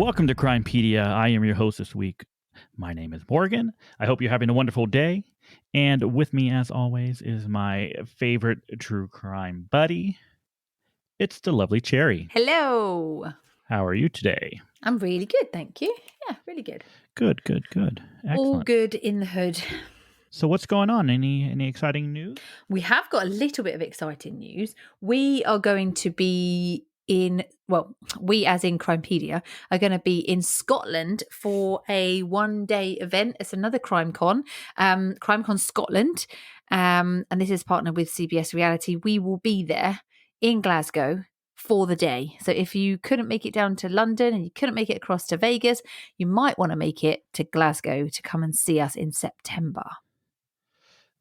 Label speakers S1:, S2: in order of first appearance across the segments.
S1: Welcome to Crimepedia. I am your host this week. My name is Morgan. I hope you're having a wonderful day. And with me, as always, is my favorite true crime buddy. It's the lovely Cherry.
S2: Hello.
S1: How are you today?
S2: I'm really good, thank you. Yeah, really good.
S1: Good. Excellent.
S2: All good in the hood.
S1: So what's going on? Any exciting news?
S2: We have got a little bit of exciting news. We are going to be we as in Crimepedia are going to be in Scotland for a one-day event. It's another CrimeCon, CrimeCon Scotland, and this is partnered with CBS Reality. We will be there in Glasgow for the day. So if you couldn't make it down to London and you couldn't make it across to Vegas, you might want to make it to Glasgow to come and see us in September.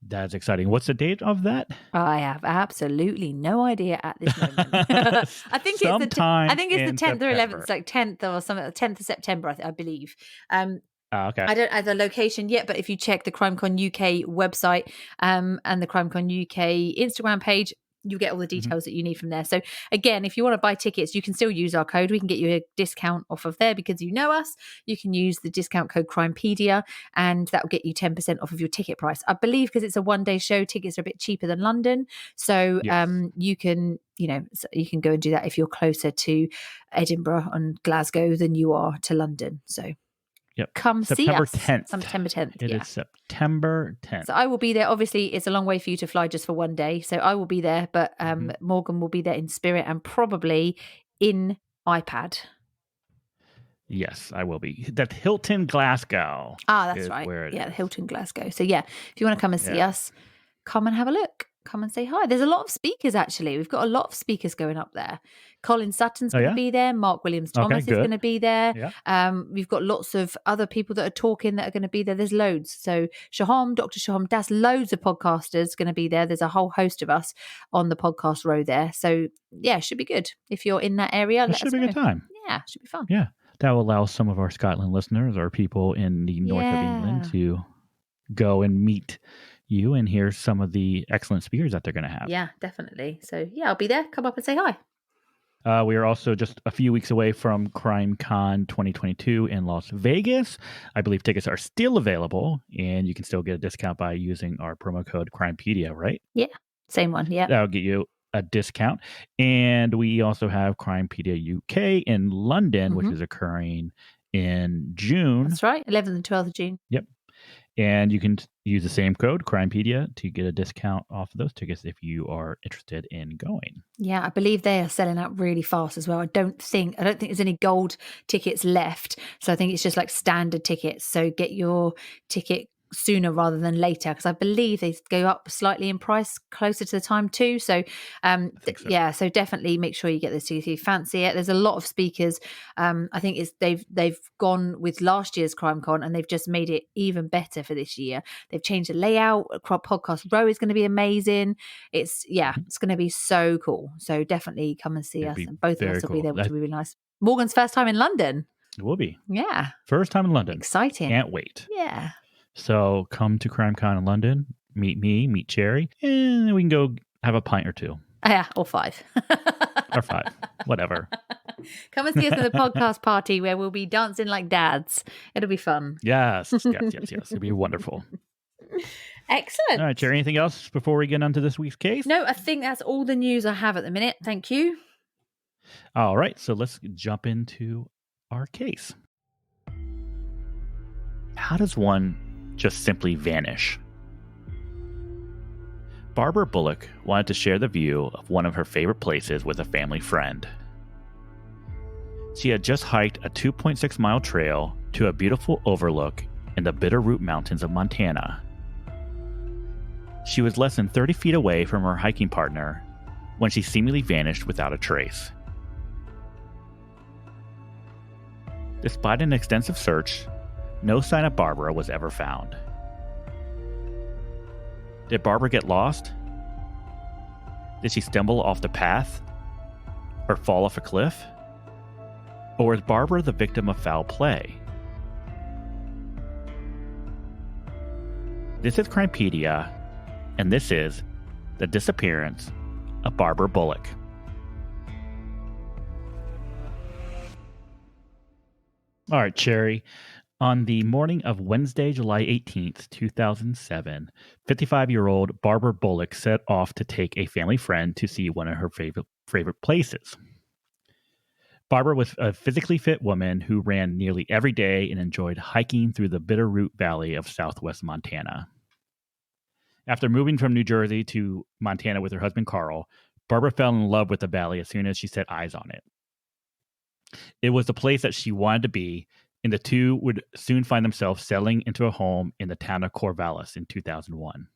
S1: That's exciting. What's the date of that?
S2: I have absolutely no idea at this moment. I think it's the 10th or 11th, it's like 10th or something, 10th of September, I believe.
S1: Okay.
S2: I don't have the location yet, but if you check the CrimeCon UK website and the CrimeCon UK Instagram page, you get all the details that you need from there. So again, if you want to buy tickets, you can still use our code. We can get you a discount off of there because you know us. You can use the discount code Crimepedia and that will get you 10% off of your ticket price. I believe because it's a one-day show, tickets are a bit cheaper than London. So yes. You can go and do that if you're closer to Edinburgh and Glasgow than you are to London. So
S1: yep.
S2: Come
S1: September
S2: see us.
S1: 10th.
S2: September 10th.
S1: It is September 10th.
S2: So I will be there. Obviously, it's a long way for you to fly just for one day. So I will be there, but Morgan will be there in spirit and probably in iPad.
S1: Yes, I will be. That Hilton Glasgow.
S2: That's right. Yeah, Hilton Glasgow. So yeah, if you want to come and see us, come and have a look. Come and say hi. There's a lot of speakers, actually. We've got a lot of speakers going up there. Colin Sutton's going to be there. Mark Williams-Thomas is going to be there. Yeah. We've got lots of other people that are talking that are going to be there. There's loads. So Dr. Shaham Das, loads of podcasters going to be there. There's a whole host of us on the podcast row there. So yeah, it should be good. If you're in that area,
S1: it should be a good time.
S2: Yeah, it should be fun.
S1: Yeah. That will allow some of our Scotland listeners or people in the north of England to go and meet you and hear some of the excellent speakers that they're going to have.
S2: Yeah, definitely. So yeah, I'll be there. Come up and say hi.
S1: We are also just a few weeks away from CrimeCon 2022 in Las Vegas. I believe tickets are still available and you can still get a discount by using our promo code Crimepedia, right?
S2: Yeah, same one. Yeah.
S1: That'll get you a discount. And we also have Crimepedia UK in London, which is occurring in June.
S2: That's right. 11th and 12th of June.
S1: Yep. And you can use the same code, Crimepedia, to get a discount off of those tickets if you are interested in going.
S2: Yeah, I believe they are selling out really fast as well. I don't think there's any gold tickets left. So I think it's just like standard tickets. So get your ticket sooner rather than later, because I believe they go up slightly in price closer to the time too. So so definitely make sure you get this ticket if you fancy it. There's a lot of speakers. I think they've gone with last year's CrimeCon and they've just made it even better for this year. They've changed the layout. Podcast row is going to be amazing. It's going to be so cool. So definitely come and see us, and both of us will be there, which will be really nice. Morgan's first time in London.
S1: It will be.
S2: Yeah.
S1: First time in London.
S2: Exciting.
S1: Can't wait.
S2: Yeah.
S1: So come to CrimeCon in London, meet me, meet Cherry, and then we can go have a pint or two.
S2: Yeah, or 5.
S1: Or 5, whatever.
S2: Come and see us at the podcast party where we'll be dancing like dads. It'll be fun.
S1: Yes. It'll be wonderful.
S2: Excellent.
S1: All right, Cherry, anything else before we get on to this week's case?
S2: No, I think that's all the news I have at the minute. Thank you.
S1: All right, so let's jump into our case. How does one just simply vanish? Barbara Bolick wanted to share the view of one of her favorite places with a family friend. She had just hiked a 2.6-mile trail to a beautiful overlook in the Bitterroot Mountains of Montana. She was less than 30 feet away from her hiking partner when she seemingly vanished without a trace. Despite an extensive search, no sign of Barbara was ever found. Did Barbara get lost? Did she stumble off the path? Or fall off a cliff? Or is Barbara the victim of foul play? This is Crimepedia, and this is The Disappearance of Barbara Bolick. All right, Cherry. On the morning of Wednesday, July 18th, 2007, 55-year-old Barbara Bolick set off to take a family friend to see one of her favorite places. Barbara was a physically fit woman who ran nearly every day and enjoyed hiking through the Bitterroot Valley of southwest Montana. After moving from New Jersey to Montana with her husband Carl, Barbara fell in love with the valley as soon as she set eyes on it. It was the place that she wanted to be, and the two would soon find themselves settling into a home in the town of Corvallis in 2001.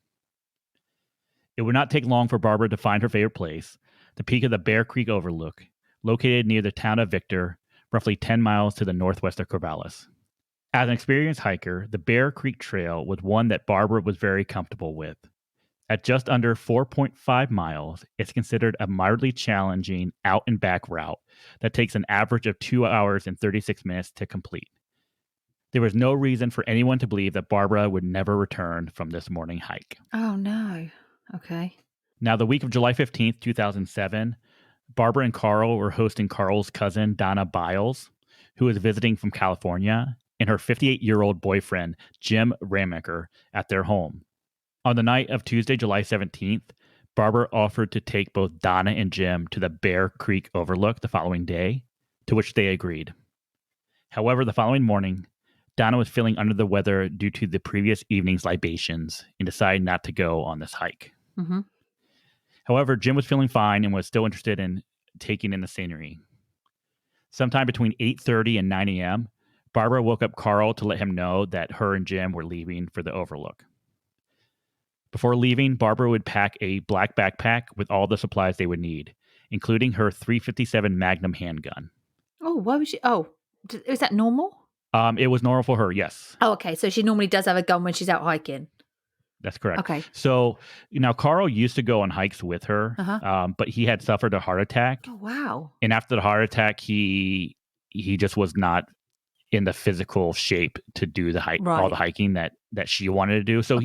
S1: It would not take long for Barbara to find her favorite place, the peak of the Bear Creek Overlook, located near the town of Victor, roughly 10 miles to the northwest of Corvallis. As an experienced hiker, the Bear Creek Trail was one that Barbara was very comfortable with. At just under 4.5 miles, it's considered a moderately challenging out and back route that takes an average of 2 hours and 36 minutes to complete. There was no reason for anyone to believe that Barbara would never return from this morning hike.
S2: Oh, no. Okay.
S1: Now, the week of July 15th, 2007, Barbara and Carl were hosting Carl's cousin, Donna Biles, who was visiting from California, and her 58-year-old boyfriend, Jim Ramaker, at their home. On the night of Tuesday, July 17th, Barbara offered to take both Donna and Jim to the Bear Creek Overlook the following day, to which they agreed. However, the following morning, Donna was feeling under the weather due to the previous evening's libations and decided not to go on this hike.
S2: Mm-hmm.
S1: However, Jim was feeling fine and was still interested in taking in the scenery. Sometime between 8:30 and 9 a.m., Barbara woke up Carl to let him know that her and Jim were leaving for the overlook. Before leaving, Barbara would pack a black backpack with all the supplies they would need, including her .357 Magnum handgun.
S2: Oh, why was she? Oh, is that normal?
S1: It was normal for her, yes.
S2: Oh, okay. So she normally does have a gun when she's out hiking.
S1: That's correct.
S2: Okay.
S1: So, Carl used to go on hikes with her, but he had suffered a heart attack.
S2: Oh, wow.
S1: And after the heart attack, he just was not in the physical shape to do the hike, all the hiking that she wanted to do. So,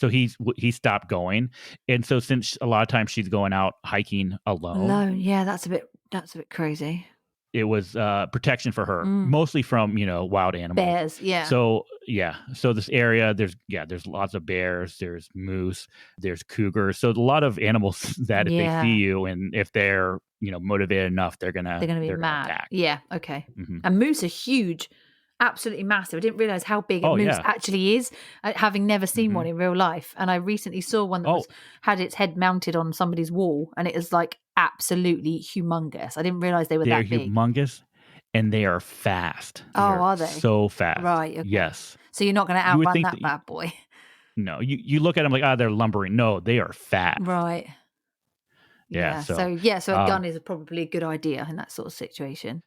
S1: he stopped going. And so, since a lot of times she's going out hiking alone,
S2: yeah, that's a bit crazy.
S1: It was protection for her, mostly from wild animals,
S2: bears. Yeah.
S1: So this area, there's lots of bears, there's moose, there's cougars. So a lot of animals that if they see you and if they're motivated enough, they're gonna
S2: be mad.
S1: Attack.
S2: Yeah. Okay.
S1: Mm-hmm.
S2: And moose are huge. Absolutely massive. I didn't realize how big a moose actually is, having never seen one in real life. And I recently saw one that had its head mounted on somebody's wall, and it is like absolutely humongous. I didn't realize they were that big.
S1: They're humongous, and they are fast.
S2: Are they?
S1: So fast.
S2: Right. Okay.
S1: Yes.
S2: So you're not going to outrun that bad boy.
S1: No, you look at them like, they're lumbering. No, they are fast.
S2: Right.
S1: Yeah.
S2: So a gun is probably a good idea in that sort of situation.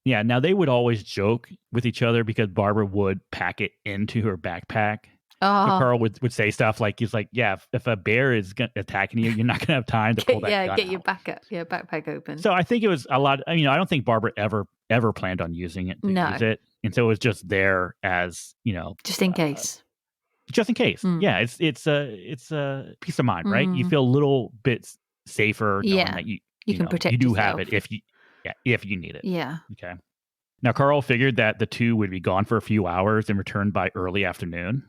S1: Yeah, now they would always joke with each other because Barbara would pack it into her backpack. So Carl would say stuff like, he's like, yeah, if a bear is attacking you, you're not going to have time to pull that gun
S2: get
S1: out.
S2: your backpack open.
S1: So I think it was a lot. I don't think Barbara ever planned on using it to use it. And so it was just there as,
S2: just in case.
S1: Just in case. Yeah, it's a peace of mind, right? You feel a little bit safer knowing that you
S2: can protect
S1: you do
S2: yourself.
S1: have it if you need it.
S2: Yeah.
S1: Okay. Now, Carl figured that the two would be gone for a few hours and return by early afternoon.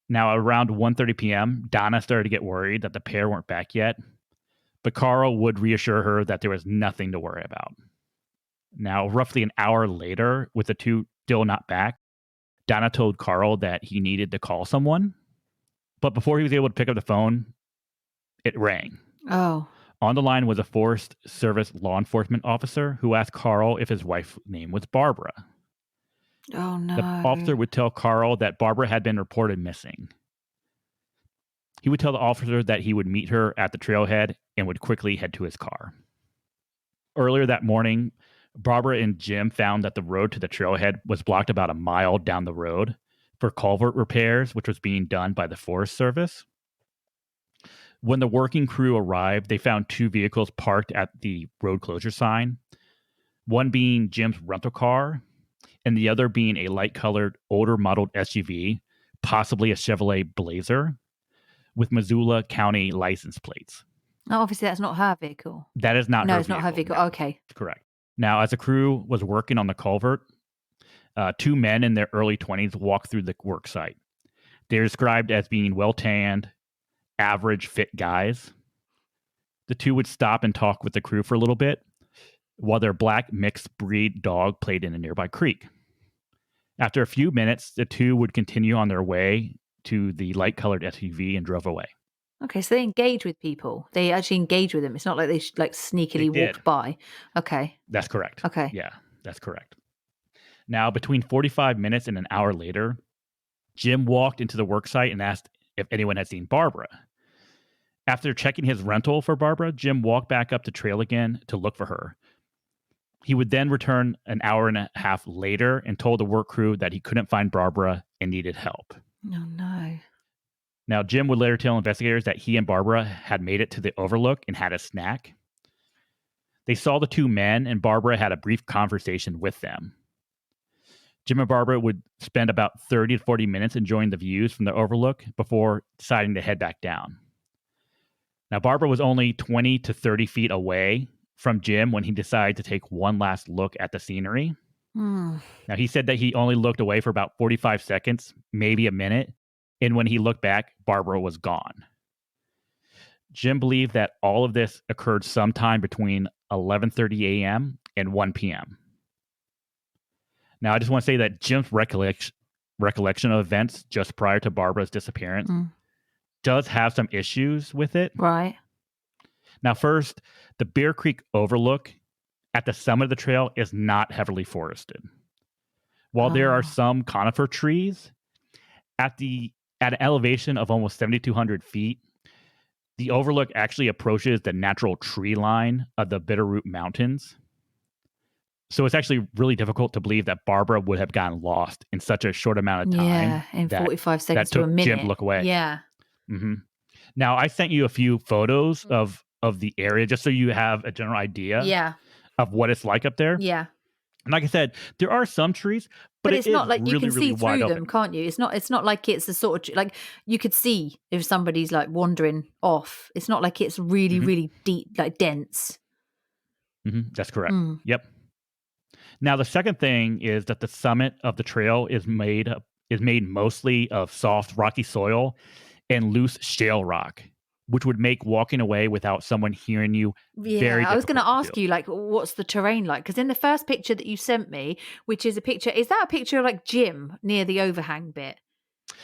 S1: Now, around 1:30 p.m., Donna started to get worried that the pair weren't back yet, but Carl would reassure her that there was nothing to worry about. Now, roughly an hour later, with the two still not back, Donna told Carl that he needed to call someone, but before he was able to pick up the phone, it rang.
S2: Oh.
S1: On the line was a Forest Service law enforcement officer who asked Carl if his wife's name was Barbara.
S2: Oh, no.
S1: The officer would tell Carl that Barbara had been reported missing. He would tell the officer that he would meet her at the trailhead and would quickly head to his car. Earlier that morning, Barbara and Jim found that the road to the trailhead was blocked about a mile down the road for culvert repairs, which was being done by the Forest Service. When the working crew arrived, they found two vehicles parked at the road closure sign, one being Jim's rental car and the other being a light-colored, older-modeled SUV, possibly a Chevrolet Blazer, with Missoula County license plates.
S2: Oh, obviously, that's not her vehicle.
S1: That is not her vehicle.
S2: No, it's not her vehicle.
S1: No.
S2: Okay.
S1: Correct. Now, as the crew was working on the culvert, two men in their early 20s walked through the work site. They're described as being well-tanned, average fit guys. The two would stop and talk with the crew for a little bit while their black mixed breed dog played in a nearby creek. After a few minutes, the two would continue on their way to the light-colored SUV and drove away.
S2: Okay, so they engage with people. They actually engage with them. It's not like they like sneakily walked by. Okay.
S1: That's correct.
S2: Okay.
S1: Yeah, that's correct. Now, between 45 minutes and an hour later, Jim walked into the worksite and asked if anyone had seen Barbara. After checking his rental for Barbara, Jim walked back up the trail again to look for her. He would then return an hour and a half later and told the work crew that he couldn't find Barbara and needed help.
S2: Oh, no.
S1: Now, Jim would later tell investigators that he and Barbara had made it to the overlook and had a snack. They saw the two men, and Barbara had a brief conversation with them. Jim and Barbara would spend about 30 to 40 minutes enjoying the views from the overlook before deciding to head back down. Now, Barbara was only 20 to 30 feet away from Jim when he decided to take one last look at the scenery. Now, he said that he only looked away for about 45 seconds, maybe a minute, and when he looked back, Barbara was gone. Jim believed that all of this occurred sometime between 11:30 a.m. and 1 p.m. Now, I just want to say that Jim's recollection of events just prior to Barbara's disappearance does have some issues with it.
S2: Right.
S1: Now, first, the Bear Creek overlook at the summit of the trail is not heavily forested. While there are some conifer trees, at an elevation of almost 7,200 feet, the overlook actually approaches the natural tree line of the Bitterroot Mountains. So it's actually really difficult to believe that Barbara would have gotten lost in such a short amount of time.
S2: Yeah, in 45 seconds to a minute.
S1: Jim to look away.
S2: Yeah.
S1: Mm-hmm. Now, I sent you a few photos of the area just so you have a general idea of what it's like up there.
S2: Yeah.
S1: And like I said, there are some trees, but
S2: it's not like
S1: really,
S2: you can see
S1: really
S2: through them,
S1: open.
S2: can't you? It's not like it's the sort of like you could see if somebody's like wandering off. It's not like it's really, really deep, like dense.
S1: That's correct. Yep. Now, the second thing is that the summit of the trail is made mostly of soft, rocky soil and loose shale rock, which would make walking away without someone hearing you very difficult.
S2: I was going to ask you, like, what's the terrain like? Because in the first picture that you sent me, which is is that a picture of like Jim near the overhang bit?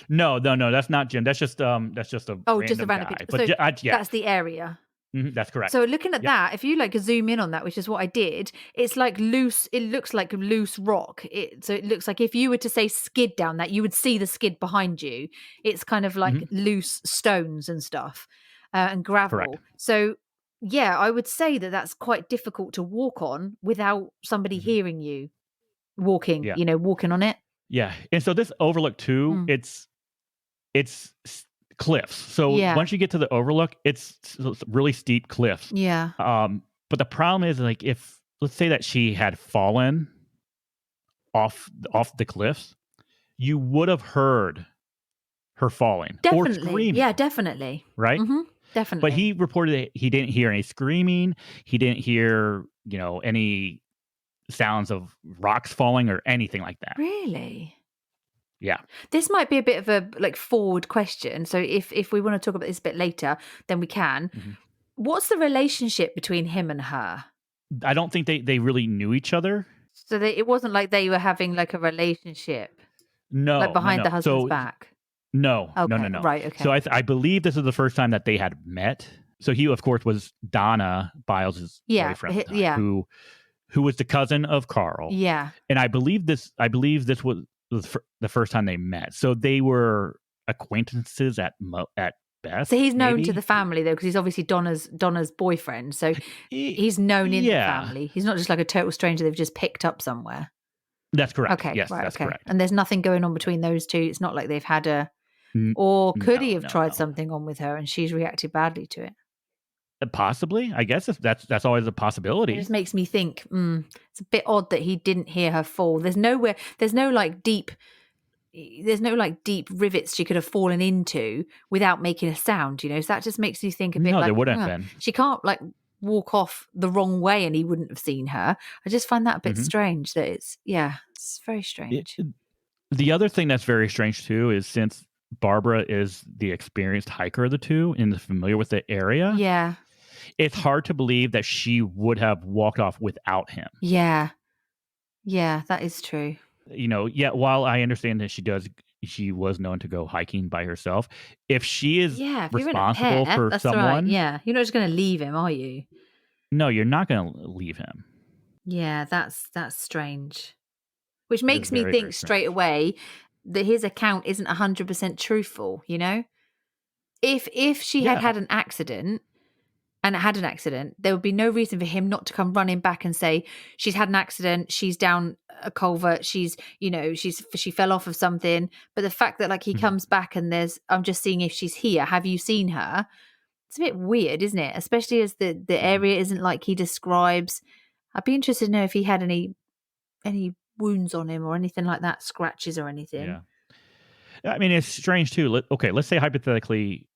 S1: No, that's not Jim. That's just a random
S2: random
S1: guy.
S2: picture.
S1: But
S2: so that's the area.
S1: That's correct.
S2: So looking at that, if you like zoom in on that, which is what I did, it's like loose. It looks like loose rock. So it looks like if you were to say skid down that, you would see the skid behind you. It's kind of like loose stones and stuff and gravel.
S1: Correct.
S2: So yeah, I would say that that's quite difficult to walk on without somebody hearing you walking.
S1: Yeah.
S2: Walking on it.
S1: Yeah, and so this overlook too, it's cliffs. So once you get to the overlook, it's really steep cliffs.
S2: Yeah.
S1: But the problem is, like, if let's say that she had fallen off the cliffs, you would have heard her falling or screaming.
S2: Yeah, definitely.
S1: Right?
S2: Definitely.
S1: But he reported that he didn't hear any screaming. He didn't hear, any sounds of rocks falling or anything like that.
S2: Really?
S1: Yeah.
S2: This might be a bit of a like forward question. So if we want to talk about this a bit later, then we can. What's the relationship between him and her?
S1: I don't think they really knew each other.
S2: So it wasn't like they were having like a relationship.
S1: No.
S2: Like behind the husband's back.
S1: No.
S2: Okay.
S1: No.
S2: Right. Okay.
S1: So I believe this is the first time that they had met. So he, of course, was Donna Biles' boyfriend at the time, who was the cousin of Carl.
S2: Yeah.
S1: And I believe this was the first time they met. So they were acquaintances at best.
S2: So he's known to the family though, because he's obviously Donna's boyfriend. So he's known in the family. He's not just like a total stranger they've just picked up somewhere.
S1: That's correct.
S2: Okay.
S1: Yes,
S2: right,
S1: that's
S2: okay.
S1: correct.
S2: And there's nothing going on between those two. It's not like they've had or could he have tried something on with her and she's reacted badly to it?
S1: Possibly. I guess that's always a possibility.
S2: It just makes me think, it's a bit odd that he didn't hear her fall. There's no deep rivets she could have fallen into without making a sound, So that just makes you think a bit
S1: no,
S2: like,
S1: there wouldn't have been.
S2: She can't like walk off the wrong way and he wouldn't have seen her. I just find that a bit strange that it's very strange.
S1: The other thing that's very strange too is since Barbara is the experienced hiker of the two and is familiar with the area,
S2: Yeah.
S1: it's hard to believe that she would have walked off without him.
S2: Yeah. Yeah, that is true.
S1: While I understand that she was known to go hiking by herself. If she is
S2: Yeah, if you're in a
S1: responsible
S2: pair,
S1: for
S2: that's right.
S1: someone,
S2: Yeah. You're not just going to leave him, are you?
S1: no, you're not going to leave him.
S2: Yeah, that's strange. Which
S1: It is
S2: makes me
S1: very, very
S2: think
S1: strange.
S2: straight away that his account isn't 100% truthful, you know? If she had
S1: Yeah.
S2: had an accident and had an accident, there would be no reason for him not to come running back and say she's had an accident, she's down a culvert, she fell off of something. But the fact that like he comes back and I'm just seeing if she's here. Have you seen her? It's a bit weird, isn't it? Especially as the area isn't like he describes. I'd be interested to know if he had any wounds on him or anything like that, scratches or anything.
S1: Yeah. I mean, it's strange too. Let's say hypothetically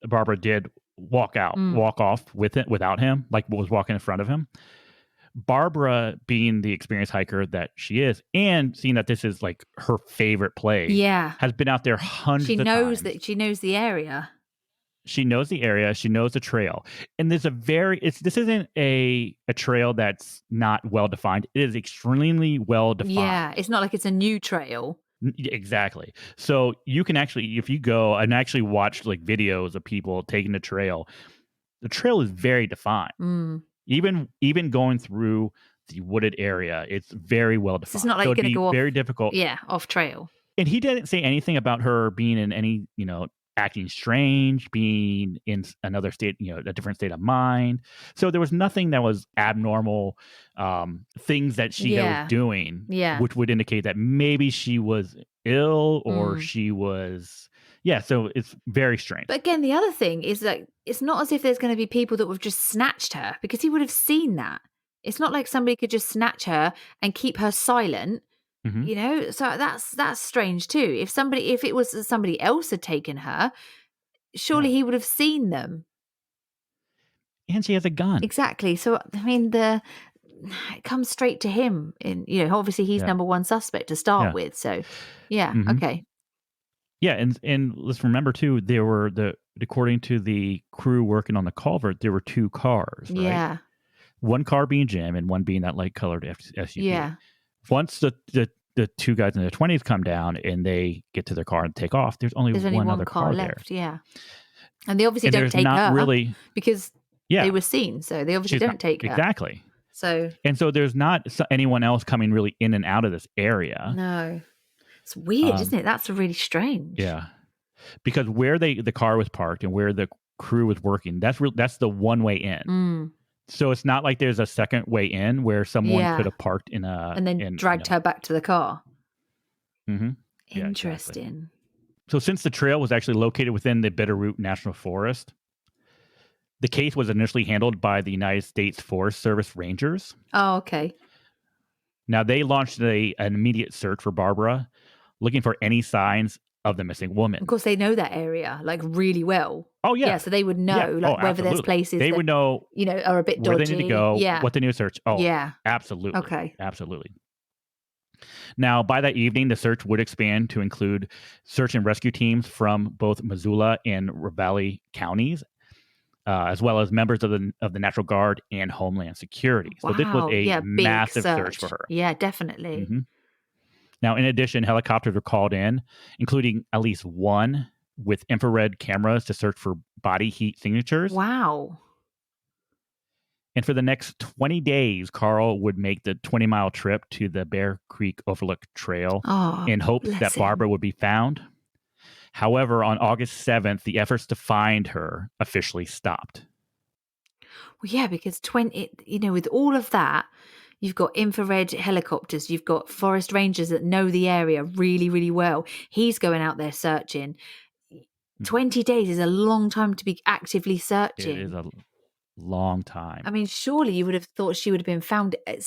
S1: Barbara did walk off without him, like was walking in front of him. Barbara, being the experienced hiker that she is, and seeing that this is like her favorite place,
S2: Yeah.
S1: has been out there hundreds of times.
S2: She knows the area.
S1: She knows the area. She knows the trail, and this isn't a trail that's not well defined. It is extremely well defined.
S2: Yeah, it's not like it's a new trail.
S1: Exactly. So you can actually, if you go and actually watch like videos of people taking the trail is very defined. Even going through the wooded area, it's very well defined.
S2: It's not like
S1: so
S2: going to go off,
S1: very difficult.
S2: Yeah, off trail.
S1: And he didn't say anything about her being in any, acting strange, being in another state, a different state of mind. So there was nothing that was abnormal, things that she was doing, which would indicate that maybe she was ill or she was, so it's very strange.
S2: But again, the other thing is that it's not as if there's going to be people that would have just snatched her, because he would have seen that. It's not like somebody could just snatch her and keep her silent. So that's strange too. If it was somebody else had taken her, surely he would have seen them.
S1: And she has a gun.
S2: Exactly. So I mean, it comes straight to him. And obviously he's number one suspect to start with. So okay.
S1: Yeah, and let's remember too, there were according to the crew working on the culvert, there were two cars, right?
S2: Yeah.
S1: One car being Jim and one being that light colored SUV.
S2: Yeah.
S1: Once the two guys in their 20s come down and they get to their car and take off, there's only one other car
S2: left
S1: there.
S2: Yeah. And they obviously don't take her because they were seen, so they obviously don't take her.
S1: Exactly.
S2: So
S1: there's not anyone else coming really in and out of this area.
S2: No. It's weird, isn't it? That's really strange.
S1: Yeah. Because where the car was parked and where the crew was working, that's the one way in. So it's not like there's a second way in where someone could have parked in
S2: and then dragged her back to the car.
S1: Mm-hmm.
S2: Interesting.
S1: Exactly. So since the trail was actually located within the Bitterroot National Forest, the case was initially handled by the United States Forest Service Rangers.
S2: Oh, okay.
S1: Now they launched an immediate search for Barbara, looking for any signs of the missing woman.
S2: Of course, they know that area like really well.
S1: Oh yeah,
S2: so they would know whether there's places
S1: they would know
S2: are a bit dodgy.
S1: Where they need to go, what they need to search. Oh
S2: yeah,
S1: absolutely.
S2: Okay,
S1: absolutely. Now, by that evening, the search would expand to include search and rescue teams from both Missoula and Ravalli counties, as well as members of the National Guard and Homeland Security.
S2: Wow.
S1: So this was a massive search for her.
S2: Yeah, definitely.
S1: Mm-hmm. Now, in addition, helicopters were called in, including at least one with infrared cameras to search for body heat signatures.
S2: Wow.
S1: And for the next 20 days, Carl would make the 20-mile trip to the Bear Creek Overlook Trail in hopes that Barbara would be found. However, on August 7th, the efforts to find her officially stopped.
S2: Well, yeah, because with all of that, you've got infrared helicopters, you've got forest rangers that know the area really, really well. He's going out there searching. 20 days is a long time to be actively searching.
S1: It is a long time.
S2: I mean, surely you would have thought she would have been found in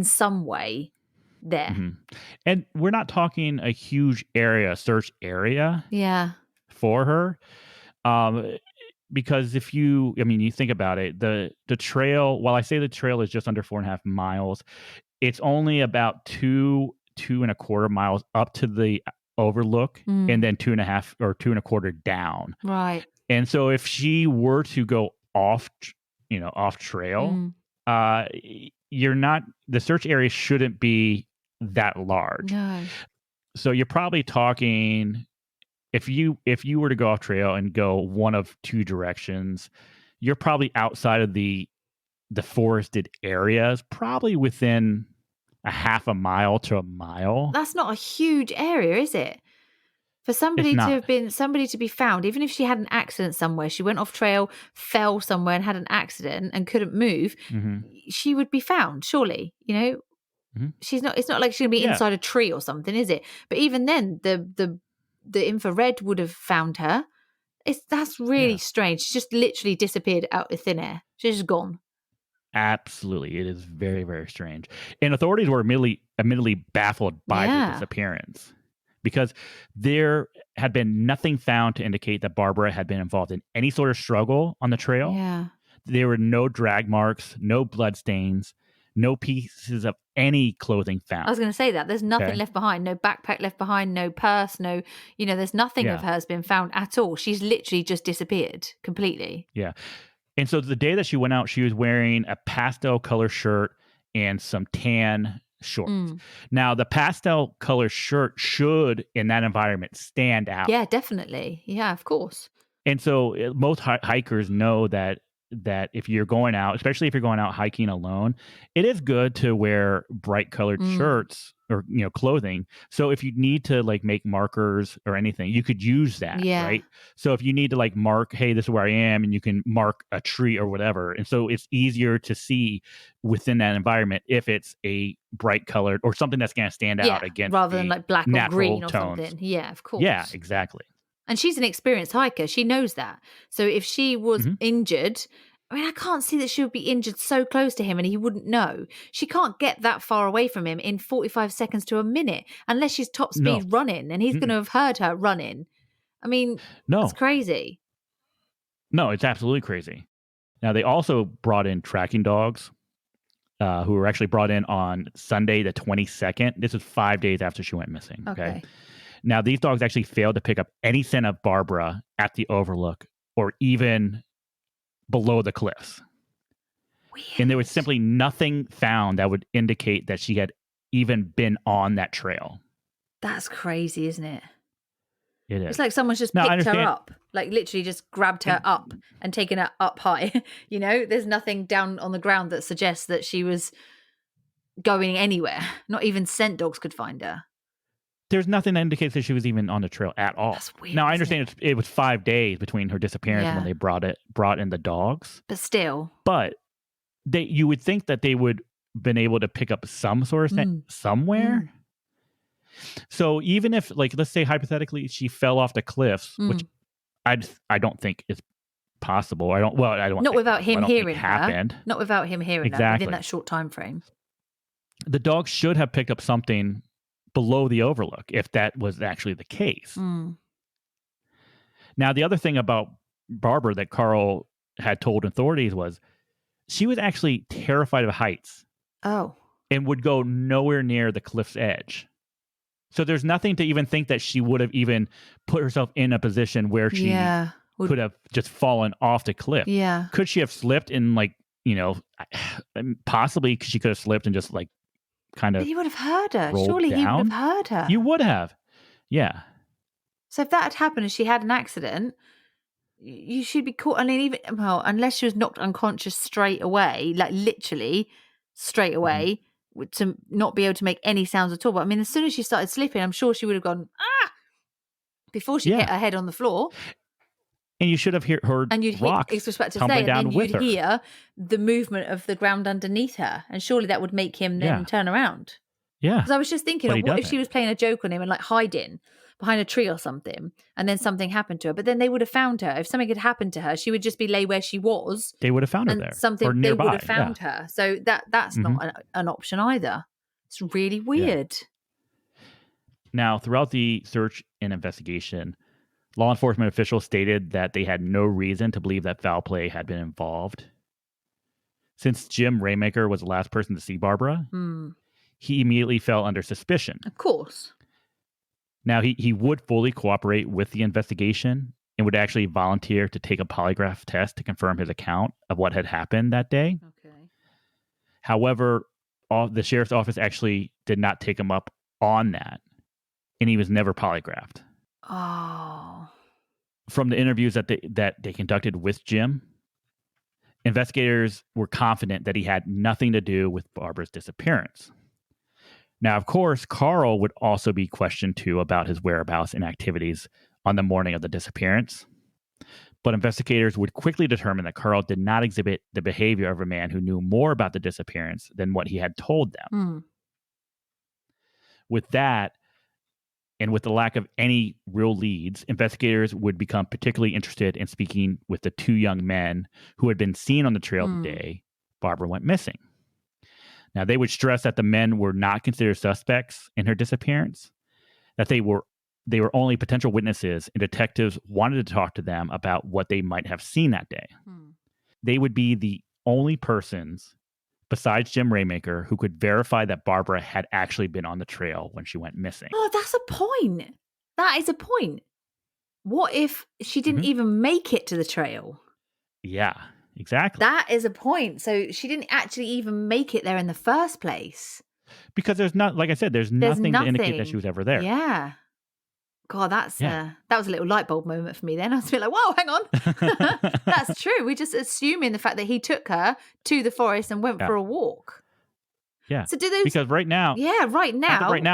S2: some way there.
S1: Mm-hmm. And we're not talking a huge search area.
S2: Yeah.
S1: For her. because if you, I mean, you think about it, the trail, while I say the trail is just under 4.5 miles, it's only about 2.25 miles up to the overlook, and then 2.5 or 2.25 down.
S2: Right.
S1: And so if she were to go off trail, you're not, the search area shouldn't be that large.
S2: No.
S1: So you're probably talking, if you were to go off trail and go one of two directions, you're probably outside of the forested areas, probably within a half a mile to a mile.
S2: That's not a huge area, is it? For
S1: It's
S2: somebody
S1: not.
S2: to be found, even if she had an accident somewhere, she went off trail, fell somewhere and had an accident and couldn't move,
S1: Hmm.
S2: she would be found, surely.
S1: Hmm.
S2: It's not like she's gonna be
S1: Yeah.
S2: inside a tree or something, is it? But even then, the infrared would have found her. That's really
S1: Yeah.
S2: strange. She just literally disappeared out of thin air. She's just gone.
S1: Absolutely. It is very, very strange. And authorities were immediately baffled by the
S2: Yeah.
S1: disappearance because there had been nothing found to indicate that Barbara had been involved in any sort of struggle on the trail.
S2: Yeah.
S1: There were no drag marks, no blood stains, no pieces of any clothing found.
S2: I was going to say that. There's nothing
S1: Okay.
S2: left behind. No backpack left behind, no purse, there's nothing of
S1: Yeah.
S2: hers been found at all. She's literally just disappeared completely.
S1: Yeah. And so the day that she went out, she was wearing a pastel color shirt and some tan shorts. Now, the pastel color shirt should, in that environment, stand out.
S2: Yeah, definitely. Yeah, of course.
S1: And so most hikers know that if you're going out, especially if you're going out hiking alone, it is good to wear bright colored shirts or clothing. So if you need to like make markers or anything, you could use that,
S2: Yeah.
S1: right? So if you need to like mark, hey, this is where I am, and you can mark a tree or whatever. And so it's easier to see within that environment if it's a bright colored or something that's going to stand out against
S2: rather than
S1: the
S2: like black or
S1: natural
S2: green or
S1: tones.
S2: something. Yeah, of course.
S1: Yeah, exactly.
S2: And she's an experienced hiker. She knows that. So if she was injured, I mean, I can't see that she would be injured so close to him and he wouldn't know. She can't get that far away from him in 45 seconds to a minute unless she's top
S1: No.
S2: speed running, and he's going to have heard her running. I mean, that's
S1: No.
S2: crazy.
S1: No, it's absolutely crazy. Now, they also brought in tracking dogs who were actually brought in on Sunday, the 22nd. This is 5 days after she went missing. Okay. Now, these dogs actually failed to pick up any scent of Barbara at the overlook or even below the cliffs.
S2: Weird.
S1: And there was simply nothing found that would indicate that she had even been on that trail.
S2: That's crazy, isn't it?
S1: It is.
S2: It's like someone's just picked her up, like literally just grabbed her up and taken her up high. There's nothing down on the ground that suggests that she was going anywhere. Not even scent dogs could find her.
S1: There's nothing that indicates that she was even on the trail at all.
S2: That's weird.
S1: Now, I understand it was 5 days between her disappearance and when they brought in the dogs.
S2: But still.
S1: But you would think that they would been able to pick up some sort of scent somewhere. So even if, like, let's say hypothetically she fell off the cliffs, which I don't think is possible. I don't.
S2: Not without him hearing her.
S1: Happened.
S2: Not without him hearing her within that short time frame.
S1: The dog should have picked up something below the overlook if that was actually the case. Now, the other thing about Barbara that Carl had told authorities was she was actually terrified of heights.
S2: Oh.
S1: And would go nowhere near the cliff's edge. So there's nothing to even think that she would have even put herself in a position where she could have just fallen off the cliff.
S2: Yeah.
S1: Could she have slipped and possibly she could have slipped and just like kind of.
S2: But he would have heard her. Surely he would have heard her.
S1: You would have. Yeah.
S2: So if that had happened and she had an accident, you should be caught. I mean, unless she was knocked unconscious straight away, like literally straight away, to not be able to make any sounds at all. But I mean, as soon as she started slipping, I'm sure she would have gone, before she hit her head on the floor.
S1: And you should have heard
S2: and you'd
S1: rocks tumbling down
S2: and then
S1: with
S2: you'd
S1: her.
S2: hear the movement of the ground underneath her. And surely that would make him then turn around.
S1: Yeah.
S2: Because I was just thinking, what if she was playing a joke on him and like hiding behind a tree or something, and then something happened to her? But then they would have found her. If something had happened to her, she would just be lay where she was.
S1: They would have found her there. Or nearby.
S2: They would have found her. So that's not an option either. It's really weird.
S1: Now, throughout the search and investigation, Law enforcement officials stated that they had no reason to believe that foul play had been involved. Since Jim Raymaker was the last person to see Barbara, he immediately fell under suspicion.
S2: Of course.
S1: Now, he would fully cooperate with the investigation and would actually volunteer to take a polygraph test to confirm his account of what had happened that day.
S2: Okay.
S1: However, the sheriff's office actually did not take him up on that, and he was never polygraphed.
S2: Oh.
S1: From the interviews that they conducted with Jim, investigators were confident that he had nothing to do with Barbara's disappearance. Now, of course, Carl would also be questioned too about his whereabouts and activities on the morning of the disappearance. But investigators would quickly determine that Carl did not exhibit the behavior of a man who knew more about the disappearance than what he had told them. With that, and with the lack of any real leads, investigators would become particularly interested in speaking with the two young men who had been seen on the trail the day Barbara went missing. Now, they would stress that the men were not considered suspects in her disappearance, that they were only potential witnesses, and detectives wanted to talk to them about what they might have seen that day. They would be the only persons besides Jim Raymaker who could verify that Barbara had actually been on the trail when she went missing.
S2: Oh, that's a point. That is a point. What if she didn't even make it to the trail?
S1: Yeah, exactly.
S2: That is a point. So she didn't actually even make it there in the first place.
S1: Because there's not, like I said, there's nothing to indicate that she was ever there.
S2: Yeah. God, that was a little light bulb moment for me then. I was a bit like, whoa, hang on. That's true. We're just assuming the fact that he took her to the forest and went for a walk.
S1: Yeah.
S2: So do those,
S1: because right now,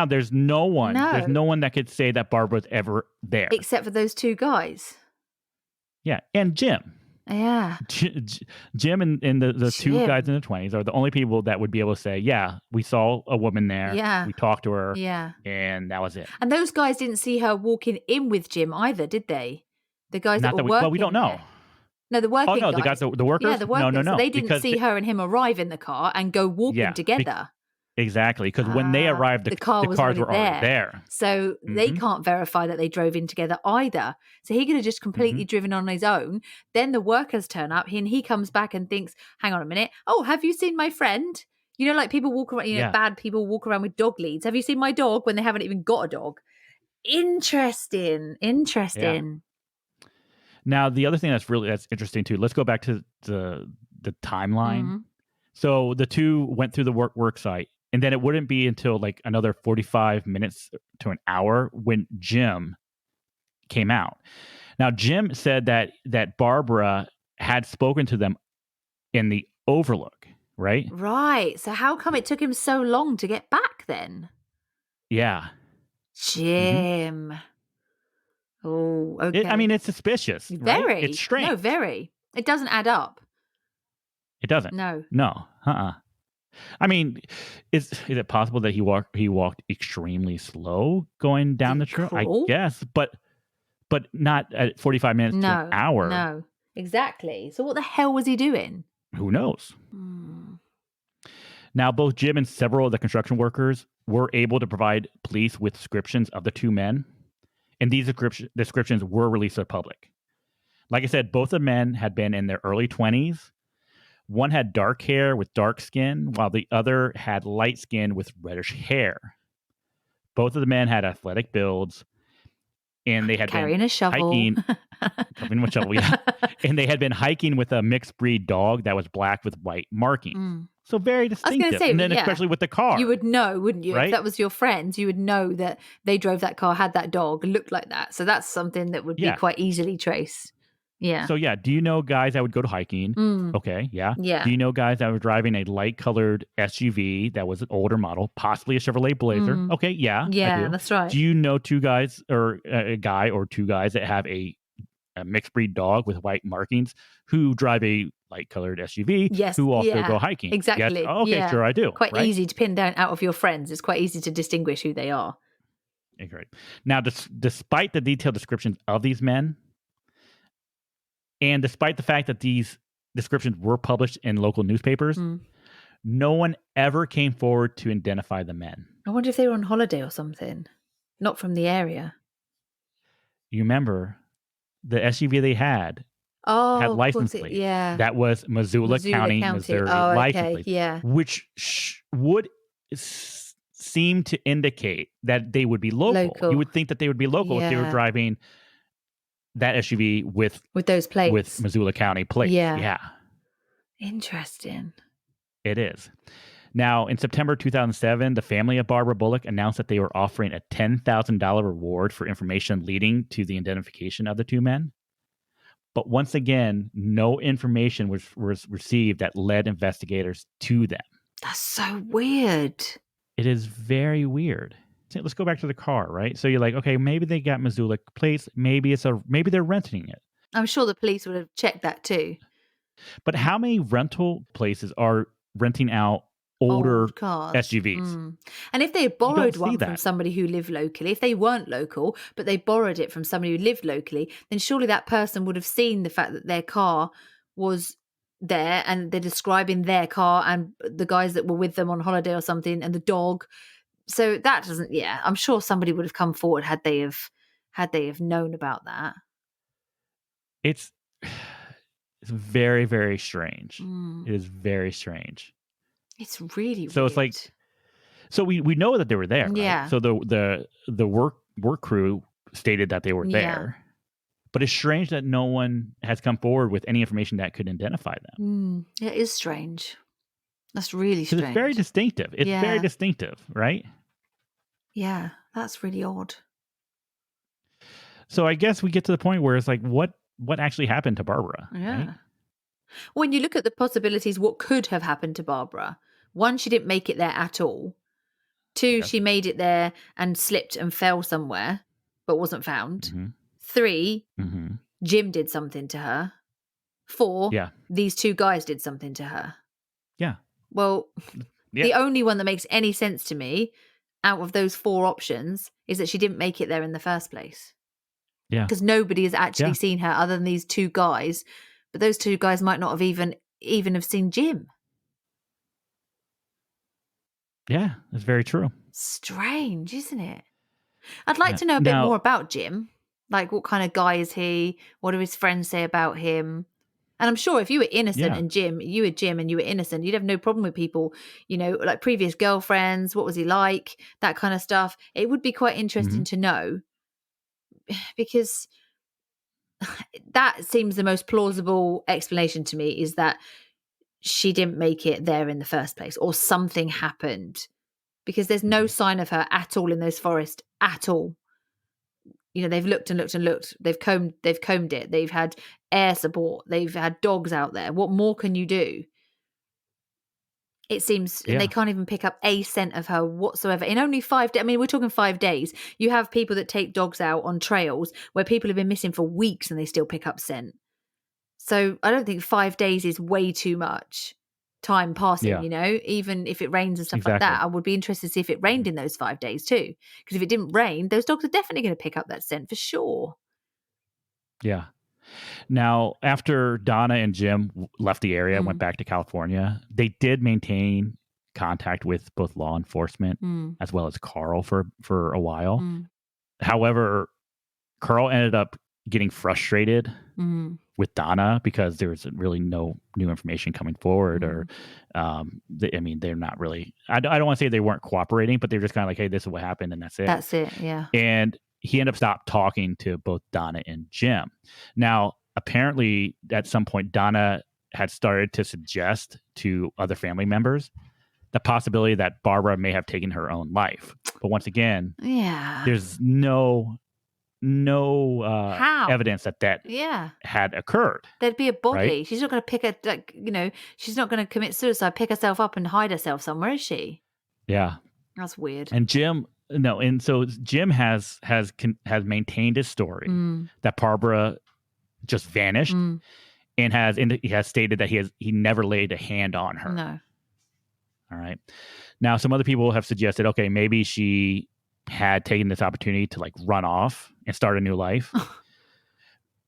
S1: there's no one.
S2: No.
S1: There's no one that could say that Barbara was ever there.
S2: Except for those two guys.
S1: Yeah. And Jim.
S2: Yeah.
S1: Jim and the two guys in the 20s are the only people that would be able to say, yeah, we saw a woman there.
S2: Yeah.
S1: We talked to her.
S2: Yeah.
S1: And that was it.
S2: And those guys didn't see her walking in with Jim either, did they? The guys
S1: Not
S2: that
S1: that
S2: were working
S1: well, we don't know.
S2: there. No, the working
S1: guys.
S2: the
S1: guys, the workers?
S2: Yeah, the workers.
S1: No.
S2: So they didn't see her and him arrive in the car and go walking together.
S1: Exactly, because when they arrived, the cars were already there.
S2: So they can't verify that they drove in together either. So he could have just completely driven on his own. Then the workers turn up and he comes back and thinks, hang on a minute. Oh, have you seen my friend? You know, like people walk around, bad people walk around with dog leads. Have you seen my dog when they haven't even got a dog? Interesting.
S1: Yeah. Now, the other thing that's interesting too, let's go back to the timeline. So the two went through the work site. And then it wouldn't be until like another 45 minutes to an hour when Jim came out. Now, Jim said that Barbara had spoken to them in the Overlook, right?
S2: Right. So how come it took him so long to get back then?
S1: Yeah.
S2: Jim. Oh, okay.
S1: It's suspicious.
S2: Very.
S1: Right? It's strange.
S2: No, very. It doesn't add up.
S1: It doesn't.
S2: No.
S1: Is it possible that he walked extremely slow going down the trail? I guess, but not at 45 minutes to an hour.
S2: No, exactly. So what the hell was he doing?
S1: Who knows? Now, both Jim and several of the construction workers were able to provide police with descriptions of the two men, and these descriptions were released to the public. Like I said, both the men had been in their early 20s. One had dark hair with dark skin, while the other had light skin with reddish hair. Both of the men had athletic builds, and they had
S2: carrying
S1: been
S2: a shovel.
S1: Hiking, carrying a shovel, yeah. And they had been hiking with a mixed breed dog that was black with white markings. So very distinctive.
S2: I was going to say,
S1: and then especially with the car.
S2: You would know, wouldn't you?
S1: Right?
S2: If that was your friends, you would know that they drove that car, had that dog, looked like that. So that's something that would be quite easily traced. Yeah.
S1: So do you know guys that would go to hiking? Okay, yeah.
S2: Yeah.
S1: Do you know guys that were driving a light-colored SUV that was an older model, possibly a Chevrolet Blazer? Okay, yeah.
S2: Yeah, that's right.
S1: Do you know two guys or a guy or two guys that have a mixed breed dog with white markings who drive a light-colored SUV?
S2: Yes.
S1: Who also go hiking?
S2: Exactly.
S1: Yes? Oh, okay, sure, I do.
S2: Quite easy to pin down out of your friends. It's quite easy to distinguish who they are.
S1: Okay. Now, despite the detailed descriptions of these men, and despite the fact that these descriptions were published in local newspapers, no one ever came forward to identify the men.
S2: I wonder if they were on holiday or something. Not from the area.
S1: You remember the SUV they had
S2: Oh, of
S1: license
S2: course it.
S1: plates.
S2: Yeah.
S1: That was Missoula County, Missouri
S2: Oh,
S1: license
S2: okay.
S1: plates,
S2: Yeah.
S1: which would seem to indicate that they would be local. You
S2: Local.
S1: would think that they would be local if they were
S2: Yeah.
S1: driving that SUV with
S2: those plates.
S1: Missoula County plates.
S2: Yeah.
S1: Yeah,
S2: Interesting.
S1: it is. Now, in September 2007, the family of Barbara Bolick announced that they were offering a $10,000 reward for information leading to the identification of the two men. But once again, no information was received that led investigators to them.
S2: That's so weird.
S1: It is very weird. So let's go back to the car, right? So you're like, okay, maybe they got Missoula plates. Maybe they're renting it.
S2: I'm sure the police would have checked that too.
S1: But how many rental places are renting out older
S2: Old cars.
S1: SUVs?
S2: And if they had
S1: You don't
S2: borrowed
S1: see
S2: one from
S1: that.
S2: somebody who lived locally, if they weren't local, but they borrowed it from somebody who lived locally, then surely that person would have seen the fact that their car was there and they're describing their car and the guys that were with them on holiday or something and the dog. So that doesn't, I'm sure somebody would have come forward had they have known about that.
S1: It's very, very strange.
S2: Mm.
S1: It is very strange.
S2: It's really
S1: so
S2: weird.
S1: It's like, so we know that they were there, right?
S2: Yeah.
S1: So the work crew stated that they were there, but it's strange that no one has come forward with any information that could identify them.
S2: It is strange. That's really strange.
S1: It's very distinctive. It's very distinctive, right?
S2: Yeah, that's really odd.
S1: So I guess we get to the point where it's like, what actually happened to Barbara?
S2: Yeah.
S1: Right?
S2: When you look at the possibilities, what could have happened to Barbara? One, she didn't make it there at all. Two, she made it there and slipped and fell somewhere, but wasn't found.
S1: Mm-hmm.
S2: 3, Jim did something to her. 4, these two guys did something to her.
S1: Yeah.
S2: Well, the only one that makes any sense to me out of those 4 options is that she didn't make it there in the first place.
S1: Yeah.
S2: Because nobody has actually seen her other than these 2 guys. But those 2 guys might not have even have seen Jim.
S1: Yeah, that's very true.
S2: Strange, isn't it? I'd like to know a bit more about Jim. Like, what kind of guy is he? What do his friends say about him? And I'm sure if you were innocent and you were Jim and you were innocent, you'd have no problem with people, like previous girlfriends. What was he like? That kind of stuff. It would be quite interesting to know, because that seems the most plausible explanation to me, is that she didn't make it there in the first place, or something happened, because there's no sign of her at all in those forests at all. They've looked and looked and looked. They've combed it. They've had air support. They've had dogs out there. What more can you do? It seems they can't even pick up a scent of her whatsoever in only 5 days. I mean, we're talking 5 days. You have people that take dogs out on trails where people have been missing for weeks and they still pick up scent. So I don't think 5 days is way too much time passing, even if it rains and stuff like that. I would be interested to see if it rained in those 5 days too. Because if it didn't rain, those dogs are definitely going to pick up that scent for sure.
S1: Yeah. Now, after Donna and Jim left the area and went back to California, they did maintain contact with both law enforcement as well as Carl for a while. However, Carl ended up getting frustrated with Donna because there was really no new information coming forward, or they're not really. I don't want to say they weren't cooperating, but they're just kind of like, hey, this is what happened, and that's it.
S2: That's it, yeah.
S1: And he ended up stopped talking to both Donna and Jim. Now, apparently, at some point, Donna had started to suggest to other family members the possibility that Barbara may have taken her own life. But once again, there's no evidence that had occurred.
S2: There'd be a body.
S1: Right?
S2: She's not going to she's not going to commit suicide, pick herself up and hide herself somewhere, is she?
S1: Yeah.
S2: That's weird.
S1: And Jim has maintained his story that Barbara just vanished, and he has stated that he never laid a hand on her.
S2: No.
S1: All right. Now, some other people have suggested, okay, maybe she had taken this opportunity to run off and start a new life.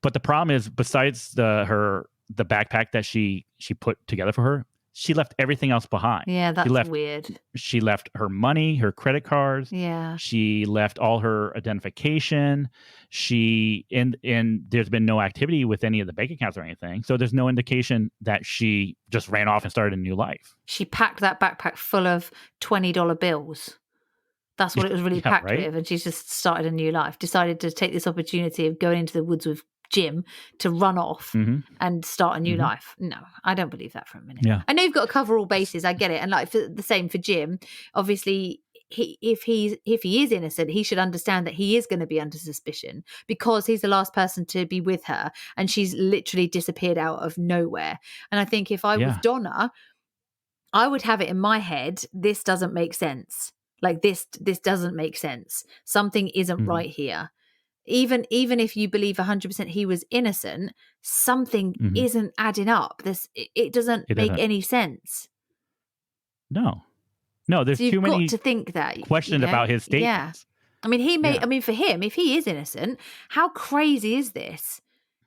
S1: But the problem is, besides the backpack that she put together for her, she left everything else behind.
S2: Yeah, that's
S1: she left
S2: weird.
S1: She left her money, her credit cards.
S2: Yeah.
S1: She left all her identification. And there's been no activity with any of the bank accounts or anything. So there's no indication that she just ran off and started a new life.
S2: She packed that backpack full of $20 bills. That's what it was really packed with. And she's just started a new life, decided to take this opportunity of going into the woods with Jim to run off and start a new life. No, I don't believe that for a minute.
S1: Yeah.
S2: I know you've got to cover all bases. I get it. And like the same for Jim, obviously if he is innocent, he should understand that he is going to be under suspicion because he's the last person to be with her and she's literally disappeared out of nowhere. And I think if I was Donna, I would have it in my head, this doesn't make sense. Like this doesn't make sense. Something isn't right here. Even if you believe 100% he was innocent, something isn't adding up. It doesn't make any sense.
S1: No, there's
S2: so
S1: too many
S2: got to think that
S1: questions about his statements.
S2: Yeah. I mean, I mean, for him, if he is innocent, how crazy is this?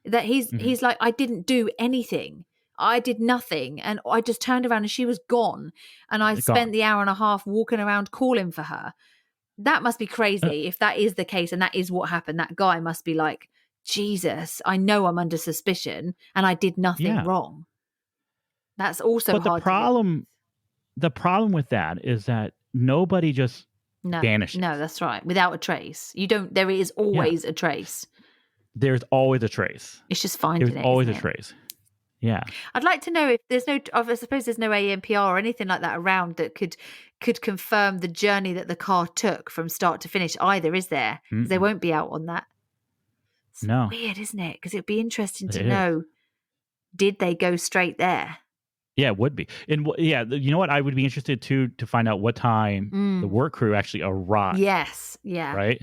S2: That he's like, I didn't do anything. I did nothing. And I just turned around and she was gone. And I spent the hour and a half walking around calling for her. That must be crazy if that is the case and that is what happened. That guy must be like, Jesus, I know I'm under suspicion and I did nothing wrong. That's also hard.
S1: The problem with that is that nobody just vanishes.
S2: No, that's right. Without a trace. There is always a trace.
S1: There's always a trace.
S2: It's just finding it.
S1: There's always a trace. Yeah.
S2: I'd like to know if there's I suppose there's no ANPR or anything like that around that could confirm the journey that the car took from start to finish either, is there? Because they won't be out on that. It's weird, isn't it? Because it'd be interesting to know, did they go straight there?
S1: Yeah, it would be. And you know what? I would be interested too to find out what time the work crew actually arrived.
S2: Yes. Yeah.
S1: Right?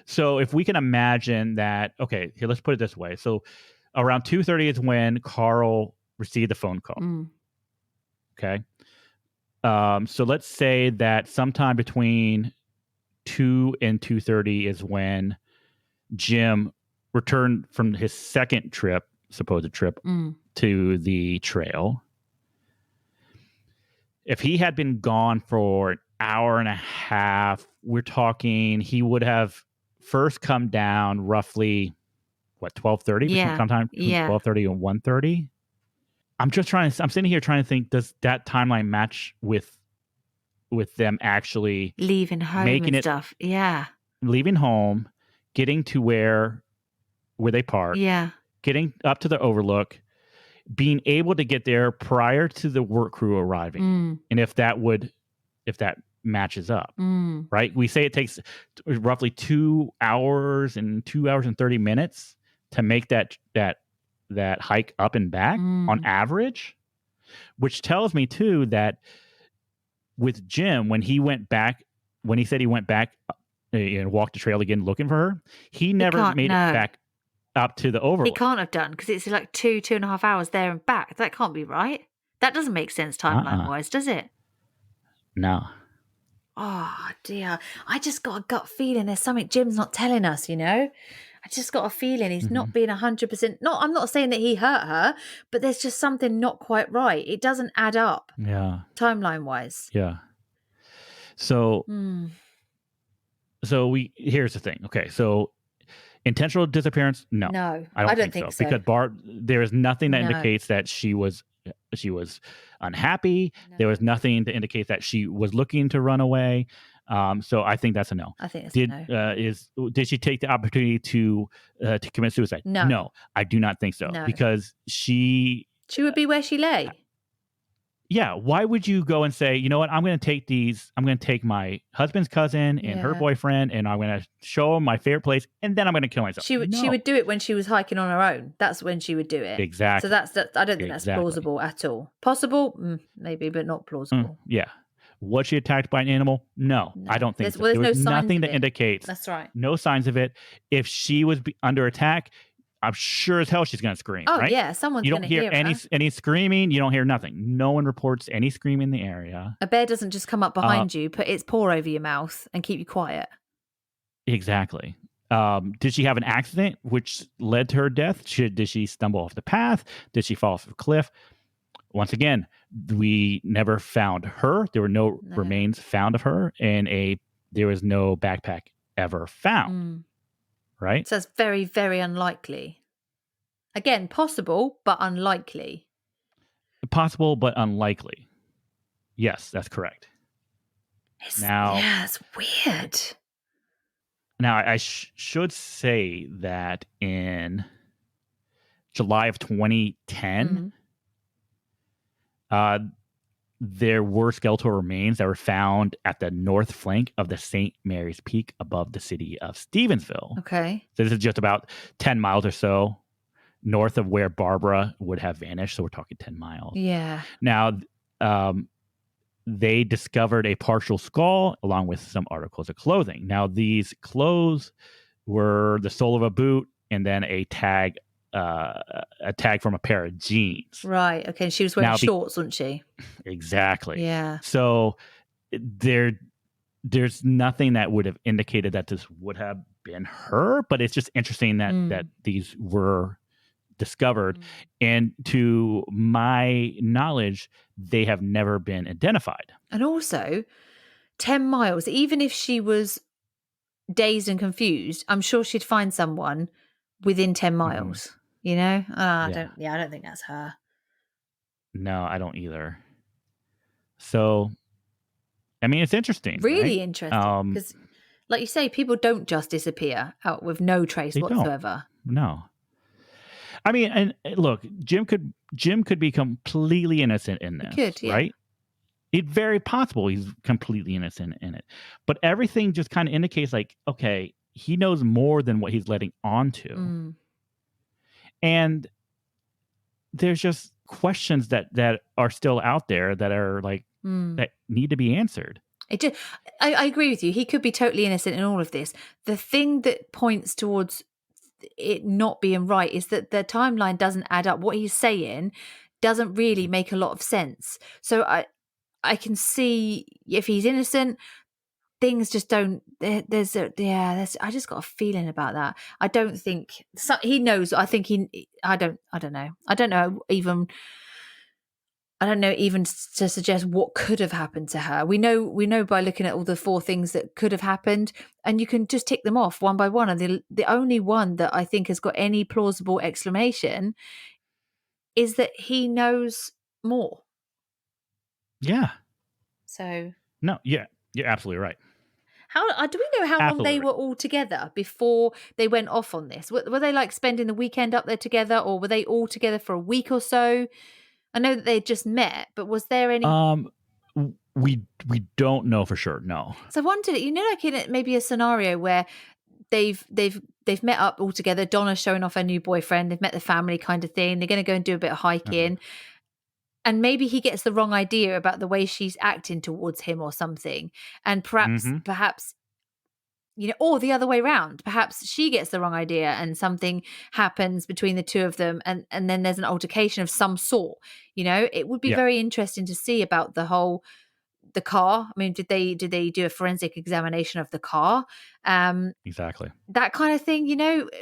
S1: So if we can imagine that, okay, here, let's put it this way. So around 2:30 is when Carl received the phone call. Okay. So let's say that sometime between 2 and 2:30 is when Jim returned from his second supposed trip to the trail. If he had been gone for an hour and a half, we're talking he would have first come down roughly 12:30?
S2: Yeah.
S1: Sometime between 12:30 and 1:30. I'm sitting here trying to think, does that timeline match with them actually
S2: leaving home and stuff? Yeah.
S1: Leaving home, getting to where they park.
S2: Yeah.
S1: Getting up to the overlook, being able to get there prior to the work crew arriving. And if that matches up, right? We say it takes roughly 2 hours and 30 minutes to make that hike up and back on average, which tells me too that with Jim, when he said he went back and walked the trail again looking for her, he never made it back up to the overlook.
S2: He can't have done because it's like 2.5 hours there and back. That can't be right. That doesn't make sense timeline wise, does it?
S1: No.
S2: Oh dear. I just got a gut feeling there's something Jim's not telling us, I just got a feeling he's not being 100%. I'm not saying that he hurt her, but there's just something not quite right. It doesn't add up.
S1: Yeah.
S2: Timeline wise.
S1: Yeah. So, here's the thing. Okay. So intentional disappearance? No. I don't think so. Because there is nothing that indicates that she was unhappy. No. There was nothing to indicate that she was looking to run away. So I think that's a no.
S2: I think that's a no.
S1: Did she take the opportunity to commit suicide? No, I do not think so.
S2: No.
S1: Because she
S2: would be where she lay.
S1: Yeah. Why would you go and say, you know what, I'm going to take my husband's cousin and her boyfriend, and I'm going to show them my favorite place, and then I'm going to kill myself.
S2: She would do it when she was hiking on her own. That's when she would do it.
S1: Exactly.
S2: So I don't think that's plausible at all. Possible, maybe, but not plausible.
S1: Yeah. Was she attacked by an animal? No, I don't think so.
S2: There's
S1: there was
S2: no
S1: nothing that indicates.
S2: That's right.
S1: No signs of it. If she was under attack, I'm sure as hell she's going to scream.
S2: Oh,
S1: right?
S2: yeah. Someone's going to hear
S1: You don't hear any screaming. You don't hear nothing. No one reports any scream in the area.
S2: A bear doesn't just come up behind you, put its paw over your mouth and keep you quiet.
S1: Exactly. Did she have an accident which led to her death? Did she stumble off the path? Did she fall off a cliff? Once again, we never found her. There were no remains found of her, and there was no backpack ever found. Right?
S2: So that's very, very unlikely. Again, possible, but unlikely.
S1: Possible, but unlikely. Yes, that's correct.
S2: It's weird.
S1: Now, I should say that in July of 2010, there were skeletal remains that were found at the north flank of the St. Mary's Peak above the city of Stevensville.
S2: Okay.
S1: So this is just about 10 miles or so north of where Barbara would have vanished. So we're talking 10 miles.
S2: Yeah.
S1: Now, they discovered a partial skull along with some articles of clothing. Now, these clothes were the sole of a boot and then a tag from a pair of jeans.
S2: Right. Okay. And she was wearing shorts, wasn't she?
S1: Exactly.
S2: Yeah.
S1: So there's nothing that would have indicated that this would have been her, but it's just interesting that these were discovered. And to my knowledge, they have never been identified.
S2: And also, 10 miles, even if she was dazed and confused, I'm sure she'd find someone within 10 miles. You know? I don't think that's her.
S1: No, I don't either. So, I mean, it's interesting.
S2: Really
S1: right?
S2: interesting. Because, like you say, people don't just disappear out with no trace whatsoever.
S1: No. I mean, and look, Jim could be completely innocent in this.
S2: He could, yeah.
S1: Right? It's very possible he's completely innocent in it. But everything just kind of indicates like, okay, he knows more than what he's letting on to. And there's just questions that are still out there that are like that need to be answered.
S2: I agree with you. He could be totally innocent in all of this. The thing that points towards it not being right is that the timeline doesn't add up. What he's saying doesn't really make a lot of sense. So I can see if he's innocent, things just don't. I just got a feeling about that. I don't think he knows. I think I don't know. I don't know even to suggest what could have happened to her. We know by looking at all the 4 things that could have happened, and you can just tick them off one by one. And the only one that I think has got any plausible explanation is that he knows more.
S1: Yeah.
S2: So.
S1: No, yeah, you're absolutely right.
S2: How do we know how long they were all together before they went off on this? Were they like spending the weekend up there together, or were they all together for a week or so? I know that they had just met, but was there any?
S1: We don't know for sure. No.
S2: So I wondered, like in maybe a scenario where they've met up all together. Donna's showing off her new boyfriend. They've met the family kind of thing. They're going to go and do a bit of hiking. And maybe he gets the wrong idea about the way she's acting towards him or something. And perhaps, or the other way around. Perhaps she gets the wrong idea and something happens between the two of them. And then there's an altercation of some sort. It would be very interesting to see about the car. I mean, did they do a forensic examination of the car?
S1: Exactly.
S2: That kind of thing,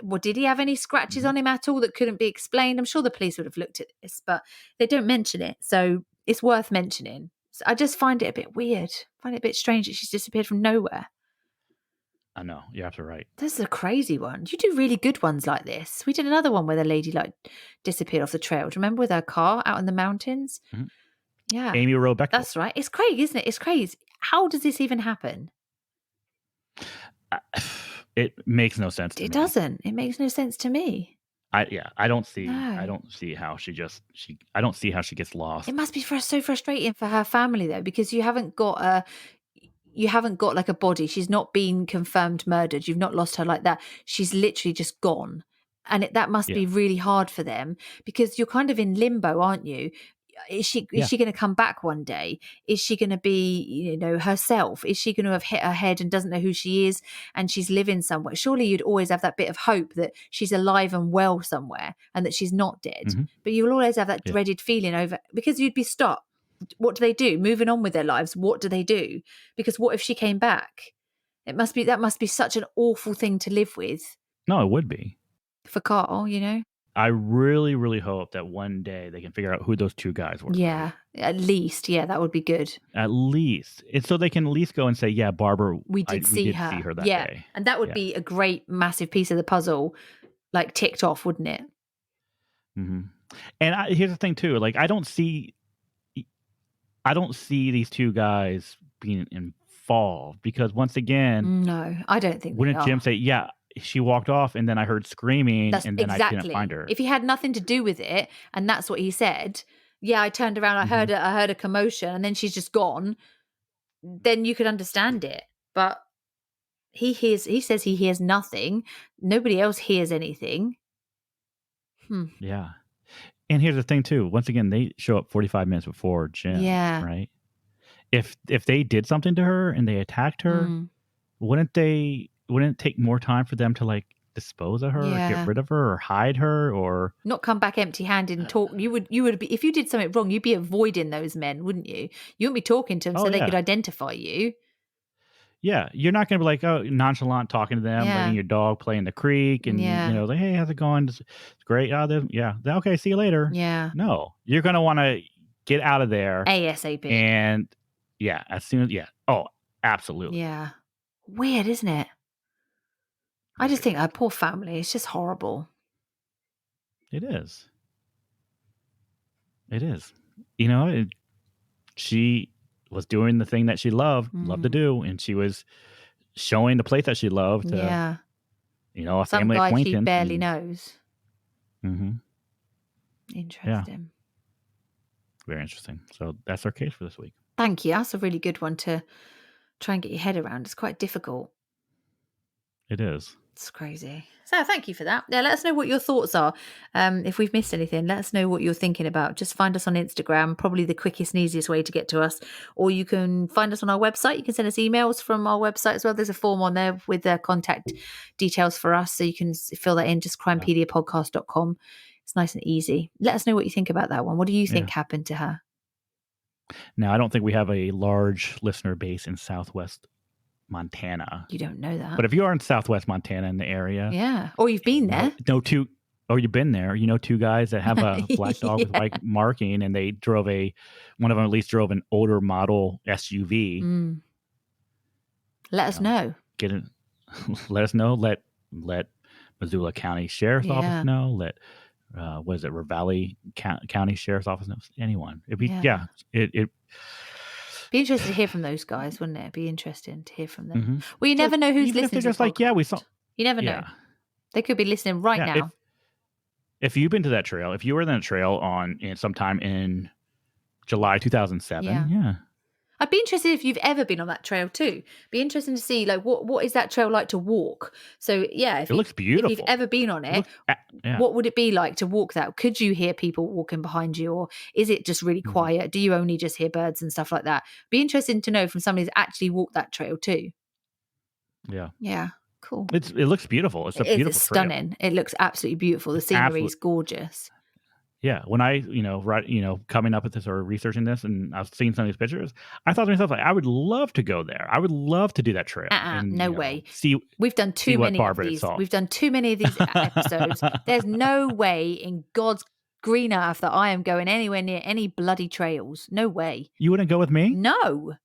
S2: Well, did he have any scratches on him at all that couldn't be explained? I'm sure the police would have looked at this, but they don't mention it. So it's worth mentioning. So I just find it a bit weird. I find it a bit strange that she's disappeared from nowhere.
S1: I know. You're absolutely right.
S2: This is a crazy one. You do really good ones like this. We did another one where the lady disappeared off the trail. Do you remember, with her car out in the mountains? Yeah.
S1: Amy Robeck.
S2: That's right. It's crazy, isn't it? It's crazy. How does this even happen?
S1: It makes no sense to me.
S2: It doesn't. It makes no sense to me.
S1: I don't see how she gets lost.
S2: It must be so frustrating for her family though, because you haven't got like a body. She's not been confirmed murdered. You've not lost her like that. She's literally just gone. And that must be really hard for them, because you're kind of in limbo, aren't you? Is she going to come back one day? Is she going to be, herself? Is she going to have hit her head and doesn't know who she is and she's living somewhere? Surely you'd always have that bit of hope that she's alive and well somewhere and that she's not dead. But you'll always have that dreaded feeling over, because you'd be stopped. What do they do? Moving on with their lives. What do they do? Because what if she came back? That must be such an awful thing to live with.
S1: No, it would be.
S2: For Carl,
S1: I really, really hope that one day they can figure out who those two guys were.
S2: Yeah,
S1: Right?
S2: at least. Yeah, that would be good.
S1: At least, and so they can at least go and say, "Yeah, Barbara,
S2: We did
S1: we
S2: see
S1: did see
S2: her.
S1: her that
S2: Yeah.
S1: day."
S2: And that would
S1: Yeah.
S2: be a great, massive piece of the puzzle, like ticked off, wouldn't it?
S1: hmm And here's the thing too. Like, I don't see these two guys being involved because once again,
S2: No, I don't think they
S1: wouldn't Jim
S2: are.
S1: say, "Yeah, she walked off, and then I heard screaming,
S2: That's
S1: and then I couldn't find
S2: exactly.
S1: her."
S2: If he had nothing to do with it, and that's what he said, yeah, I turned around,
S1: hmm
S2: I heard a commotion, and then she's just gone, then you could understand it. But he says he hears nothing. Nobody else hears anything.
S1: Yeah. And here's the thing too. Once again, they show up 45 minutes before Jim,
S2: Yeah.
S1: right? If they did something to her and they attacked her,
S2: Mm.
S1: wouldn't it take more time for them to like dispose of her or get
S2: Yeah.
S1: rid of her or hide her or
S2: Not come back empty-handed and talk. You would be, if you did something wrong, you'd be avoiding those men, wouldn't you? You wouldn't be talking to them
S1: oh
S2: so they
S1: yeah.
S2: could identify you.
S1: Yeah, you're not going to be like, oh, nonchalant talking to them, letting
S2: Yeah.
S1: your dog play in the creek and,
S2: Yeah.
S1: like, hey, how's it going? It's great. Oh, yeah. Okay, see you later.
S2: Yeah.
S1: No, you're going to want to get out of there.
S2: ASAP.
S1: And yeah, as soon as, yeah. Oh, absolutely.
S2: Yeah. Weird, isn't it? I just
S1: Weird.
S2: think her poor family. It's just horrible.
S1: It is. It is. You know, she was doing the thing that she loved to do. And she was showing the place that she loved to,
S2: Yeah.
S1: a
S2: Some
S1: family
S2: guy she
S1: acquaintance.
S2: barely knows.
S1: Mm-hmm.
S2: Interesting.
S1: Very interesting. So that's our case for this week.
S2: Thank you. That's a really good one to try and get your head around. It's quite difficult.
S1: It is.
S2: It's crazy. So thank you for that. Yeah, let us know what your thoughts are. If we've missed anything, let us know what you're thinking about. Just find us on Instagram, probably the quickest and easiest way to get to us. Or you can find us on our website. You can send us emails from our website as well. There's a form on there with the contact details for us. So you can fill that in, just crimepediapodcast.com. It's nice and easy. Let us know what you think about that one. What do you think happened to her?
S1: Now, I don't think we have a large listener base in Southwest Montana.
S2: You don't know that.
S1: But if you are in Southwest Montana in the area.
S2: Yeah. Or you've been there.
S1: You've been there. Two guys that have a black dog with white marking and they one of them at least drove an older model SUV.
S2: Let us know.
S1: Let us know. Let Missoula County Sheriff's Office know. Let Ravalli County Sheriff's Office knows. Anyone. It'd be it
S2: be interesting to hear from those guys, wouldn't it? Be interesting to hear from them.
S1: Mm-hmm.
S2: Well, you never know who's
S1: even
S2: listening
S1: if they're
S2: to
S1: just
S2: the
S1: like,
S2: podcast.
S1: we saw.
S2: You never know. They could be listening right now.
S1: If you've been to that trail, if you were on that trail sometime in July 2007,
S2: I'd be interested if you've ever been on that trail too. Be interesting to see like what is that trail like to walk. So
S1: it looks beautiful.
S2: If you've ever been on it, what would it be like to walk that? Could you hear people walking behind you, or is it just really quiet? Do you only just hear birds and stuff like that? Be interesting to know from somebody who's actually walked that trail too.
S1: Yeah.
S2: Yeah. Cool.
S1: It looks beautiful. It's a beautiful
S2: It's stunning. It looks absolutely beautiful. The scenery is gorgeous.
S1: Yeah, when I, coming up with this or researching this, and I was seeing some of these pictures, I thought to myself, like, I would love to go there. I would love to do that trail. And,
S2: no way.
S1: We've
S2: done too many of these. We've done too many of these episodes. There's no way in God's green earth that I am going anywhere near any bloody trails. No way.
S1: You wouldn't go with me?
S2: No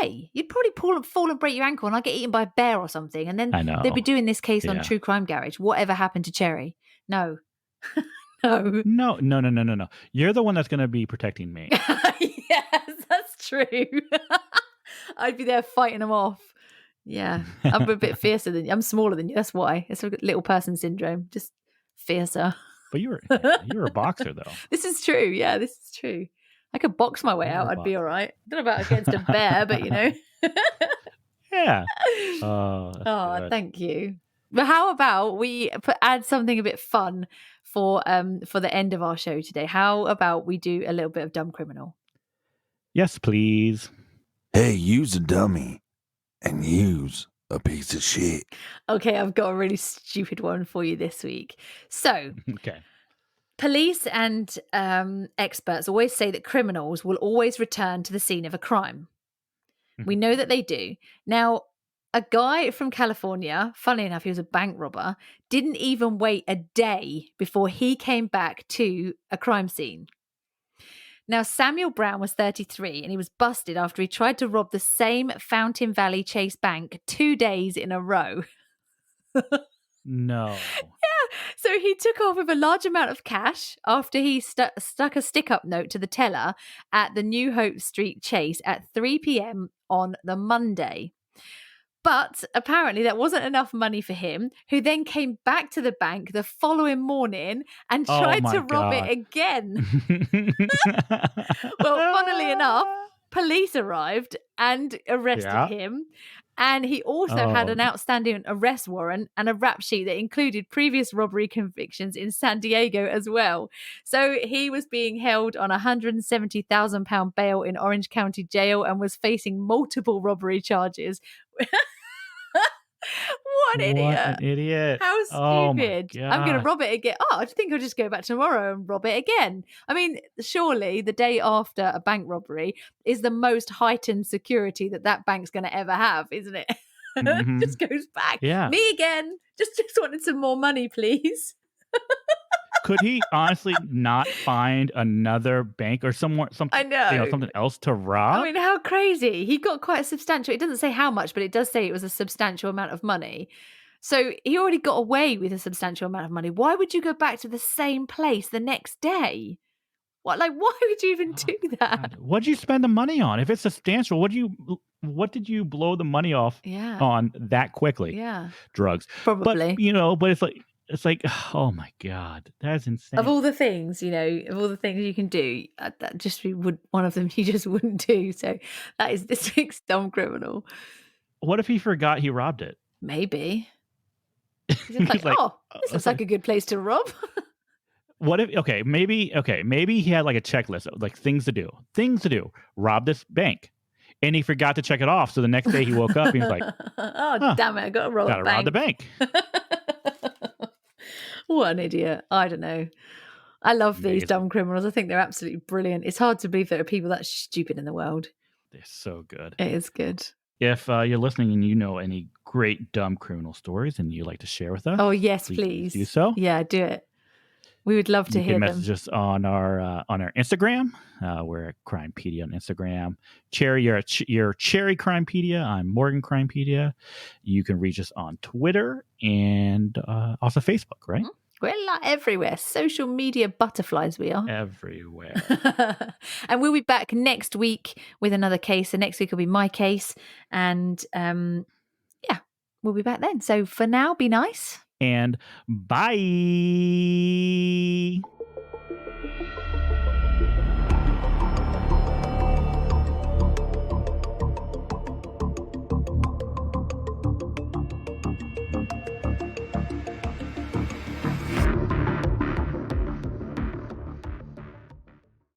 S2: way. You'd probably fall and break your ankle, and I'd get eaten by a bear or something. And then they'd be doing this case on True Crime Garage. Whatever happened to Cherry? No.
S1: No. You're the one that's going to be protecting me.
S2: Yes, that's true. I'd be there fighting them off. Yeah, I'm a bit fiercer than you. I'm smaller than you. That's why. It's a little person syndrome. Just fiercer.
S1: But you were a boxer, though.
S2: This is true. Yeah, this is true. I could box my way out. I'd be all right. Don't know about against a bear, but
S1: Yeah.
S2: Thank you. But how about we add something a bit fun for the end of our show today? How about we do a little bit of Dumb Criminal?
S1: Yes, please.
S3: Hey, use a dummy and use a piece of shit.
S2: Okay, I've got a really stupid one for you this week. So,
S1: okay.
S2: Police and experts always say that criminals will always return to the scene of a crime. We know that they do. Now, a guy from California, funnily enough, he was a bank robber, didn't even wait a day before he came back to a crime scene. Now, Samuel Brown was 33 and he was busted after he tried to rob the same Fountain Valley Chase Bank 2 days in a row.
S1: No.
S2: So he took off with a large amount of cash after he stuck a stick-up note to the teller at the New Hope Street Chase at 3 p.m. on the Monday. But apparently that wasn't enough money for him, who then came back to the bank the following morning and tried to rob it again. Well, funnily enough, police arrived and arrested him. And he also had an outstanding arrest warrant and a rap sheet that included previous robbery convictions in San Diego as well. So he was being held on £170,000 bail in Orange County Jail and was facing multiple robbery charges. What an idiot. How stupid. I'm going to rob it again. Oh, I think I'll just go back tomorrow and rob it again. I mean, surely the day after a bank robbery is the most heightened security that bank's going to ever have, isn't it?
S1: Mm-hmm.
S2: Just goes back.
S1: Yeah.
S2: Me again. Just wanted some more money, please.
S1: Could he honestly not find another bank or something else to rob?
S2: I mean, how crazy. He got quite a substantial, it doesn't say how much, but it does say it was a substantial amount of money. So he already got away with a substantial amount of money. Why would you go back to the same place the next day? Why would you even do that?
S1: What did you spend the money on? If it's substantial, what did you blow the money off on that quickly?
S2: Yeah.
S1: Drugs.
S2: Probably.
S1: But it's like, oh my God, that's insane.
S2: Of all the things, you can do, that just one of them you just wouldn't do. So that is this week's Dumb Criminal.
S1: What if he forgot he robbed it?
S2: Maybe. He's just like, this looks like a good place to rob.
S1: What if, maybe he had like a checklist of like things to do, rob this bank. And he forgot to check it off. So the next day he woke up and he was like,
S2: damn it, I got to rob
S1: the bank.
S2: What an idiot. I don't know. I love these dumb criminals. I think they're absolutely brilliant. It's hard to believe there are people that stupid in the world.
S1: They're so good.
S2: It is good.
S1: If you're listening and you know any great dumb criminal stories and you'd like to share with us.
S2: Oh, yes, please.
S1: Do so.
S2: Yeah, do it. We would love to hear them.
S1: You can message us on our Instagram. We're at Crimepedia on Instagram. Cherry, you're Cherry Crimepedia. I'm Morgan Crimepedia. You can reach us on Twitter and also Facebook, right?
S2: We're everywhere. Social media butterflies we are.
S1: Everywhere.
S2: And we'll be back next week with another case. So next week will be my case. And we'll be back then. So for now, be nice.
S1: And bye.